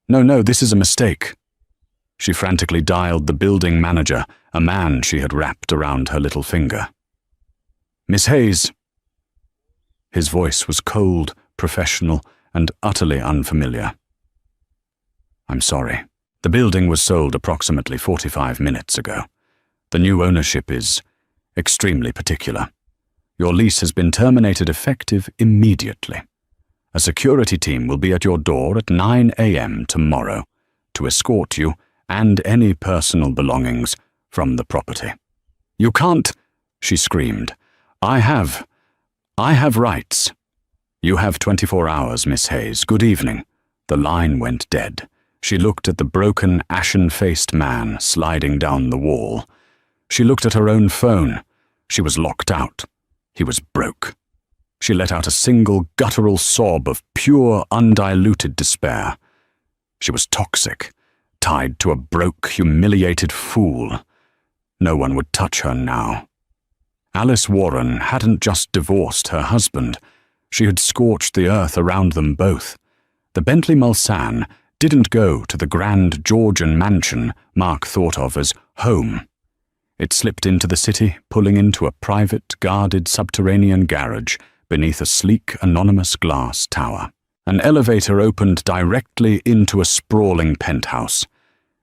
No, this is a mistake. She frantically dialed the building manager, a man she had wrapped around her little finger. Miss Hayes. His voice was cold, professional, and utterly unfamiliar. I'm sorry. The building was sold approximately 45 minutes ago. The new ownership is extremely particular. Your lease has been terminated effective immediately. A security team will be at your door at 9 a.m. tomorrow to escort you and any personal belongings from the property. You can't, she screamed. I have rights. You have 24 hours, Miss Hayes. Good evening. The line went dead. She looked at the broken, ashen-faced man sliding down the wall. She looked at her own phone. She was locked out. He was broke. She let out a single guttural sob of pure, undiluted despair. She was toxic, tied to a broke, humiliated fool. No one would touch her now. Alice Warren hadn't just divorced her husband. She had scorched the earth around them both. The Bentley Mulsanne didn't go to the grand Georgian mansion Mark thought of as home. It slipped into the city, pulling into a private, guarded subterranean garage beneath a sleek, anonymous glass tower. An elevator opened directly into a sprawling penthouse.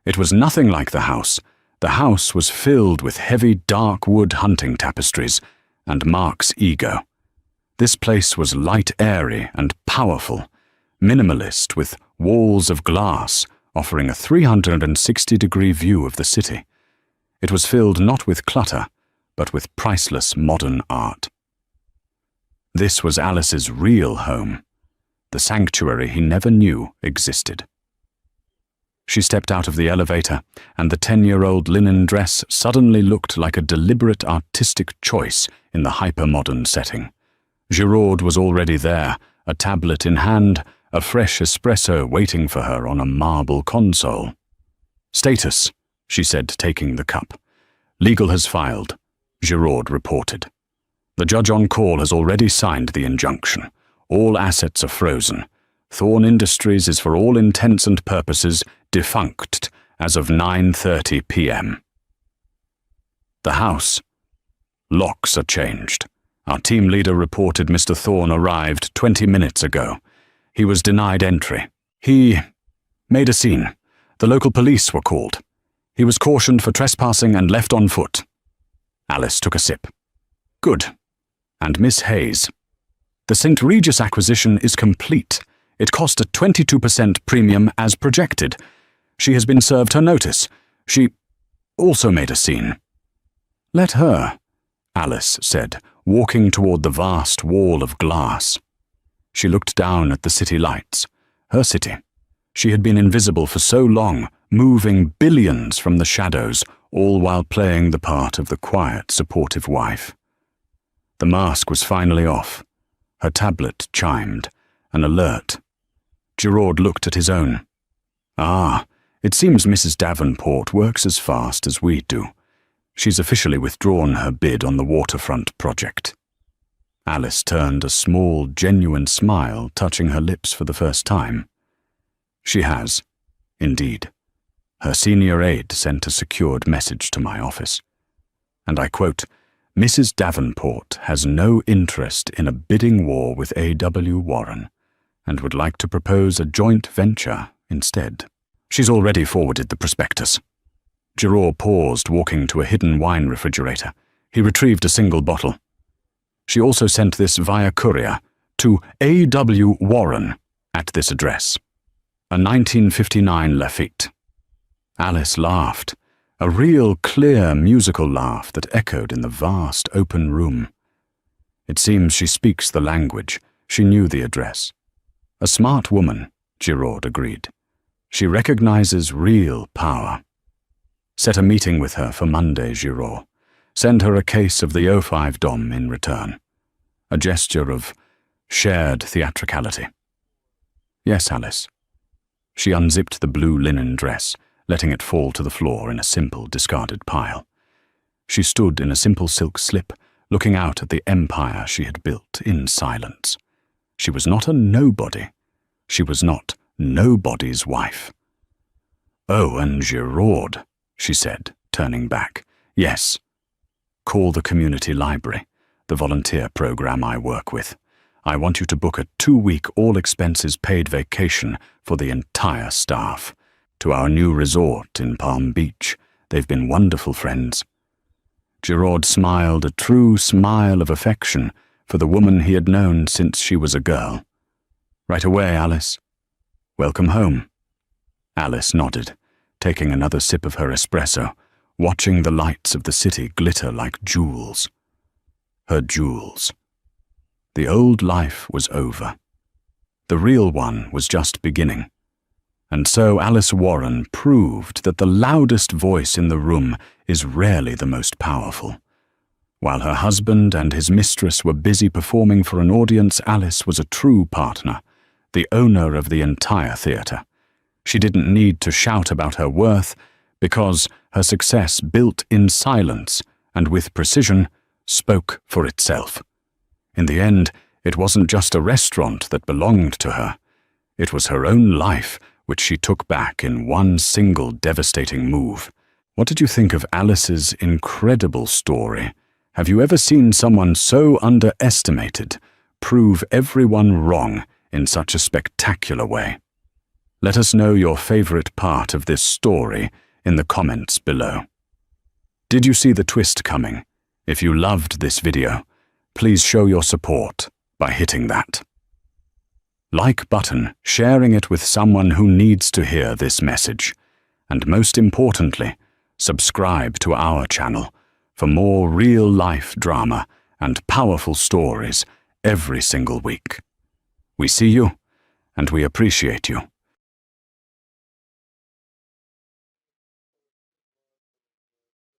It was nothing like the house. The house was filled with heavy, dark wood hunting tapestries and Mark's ego. This place was light, airy, and powerful, minimalist with walls of glass offering a 360-degree view of the city. It was filled not with clutter, but with priceless modern art. This was Alice's real home, the sanctuary he never knew existed. She stepped out of the elevator, and the 10-year-old linen dress suddenly looked like a deliberate artistic choice in the hyper-modern setting. Giraud was already there, a tablet in hand, a fresh espresso waiting for her on a marble console. Status, she said, taking the cup. Legal has filed, Giraud reported. The judge on call has already signed the injunction. All assets are frozen. Thorn Industries is for all intents and purposes defunct as of 9:30 p.m. The house. Locks are changed. Our team leader reported Mr. Thorn arrived 20 minutes ago. He was denied entry. He made a scene. The local police were called. He was cautioned for trespassing and left on foot. Alice took a sip. Good. And Miss Hayes. The St. Regis acquisition is complete. It cost a 22% premium as projected. She has been served her notice. She also made a scene. Let her, Alice said, walking toward the vast wall of glass. She looked down at the city lights. Her city. She had been invisible for so long, moving billions from the shadows, all while playing the part of the quiet, supportive wife. The mask was finally off. Her tablet chimed, an alert. Giraud looked at his own. Ah, it seems Mrs. Davenport works as fast as we do. She's officially withdrawn her bid on the waterfront project. Alice turned a small, genuine smile touching her lips for the first time. She has, indeed. Her senior aide sent a secured message to my office. And I quote, "Mrs. Davenport has no interest in a bidding war with A.W. Warren and would like to propose a joint venture instead." She's already forwarded the prospectus. Giraud paused, walking to a hidden wine refrigerator. He retrieved a single bottle. She also sent this via courier to A.W. Warren at this address. A 1959 Lafitte. Alice laughed, a real clear musical laugh that echoed in the vast open room. It seems she speaks the language. She knew the address. A smart woman, Giraud agreed. She recognizes real power. Set a meeting with her for Monday, Giraud. Send her a case of the 05 Dom in return. A gesture of shared theatricality. Yes, Alice. She unzipped the blue linen dress, letting it fall to the floor in a simple, discarded pile. She stood in a simple silk slip, looking out at the empire she had built in silence. She was not a nobody. She was not nobody's wife. "Oh, and Giraud," she said, turning back. "Yes. Call the community library, the volunteer program I work with. I want you to book a 2-week all-expenses-paid vacation for the entire staff to our new resort in Palm Beach. They've been wonderful friends." Giraud smiled a true smile of affection for the woman he had known since she was a girl. "Right away, Alice. Welcome home." Alice nodded, taking another sip of her espresso, watching the lights of the city glitter like jewels. Her jewels. The old life was over. The real one was just beginning. And so Alice Warren proved that the loudest voice in the room is rarely the most powerful. While her husband and his mistress were busy performing for an audience, Alice was a true partner, the owner of the entire theatre. She didn't need to shout about her worth, because her success built in silence and with precision spoke for itself. In the end, it wasn't just a restaurant that belonged to her. It was her own life, which she took back in one single devastating move. What did you think of Alice's incredible story? Have you ever seen someone so underestimated prove everyone wrong in such a spectacular way? Let us know your favorite part of this story in the comments below. Did you see the twist coming? If you loved this video, please show your support by hitting that like button, sharing it with someone who needs to hear this message, and most importantly, subscribe to our channel for more real-life drama and powerful stories every single week. We see you, and we appreciate you.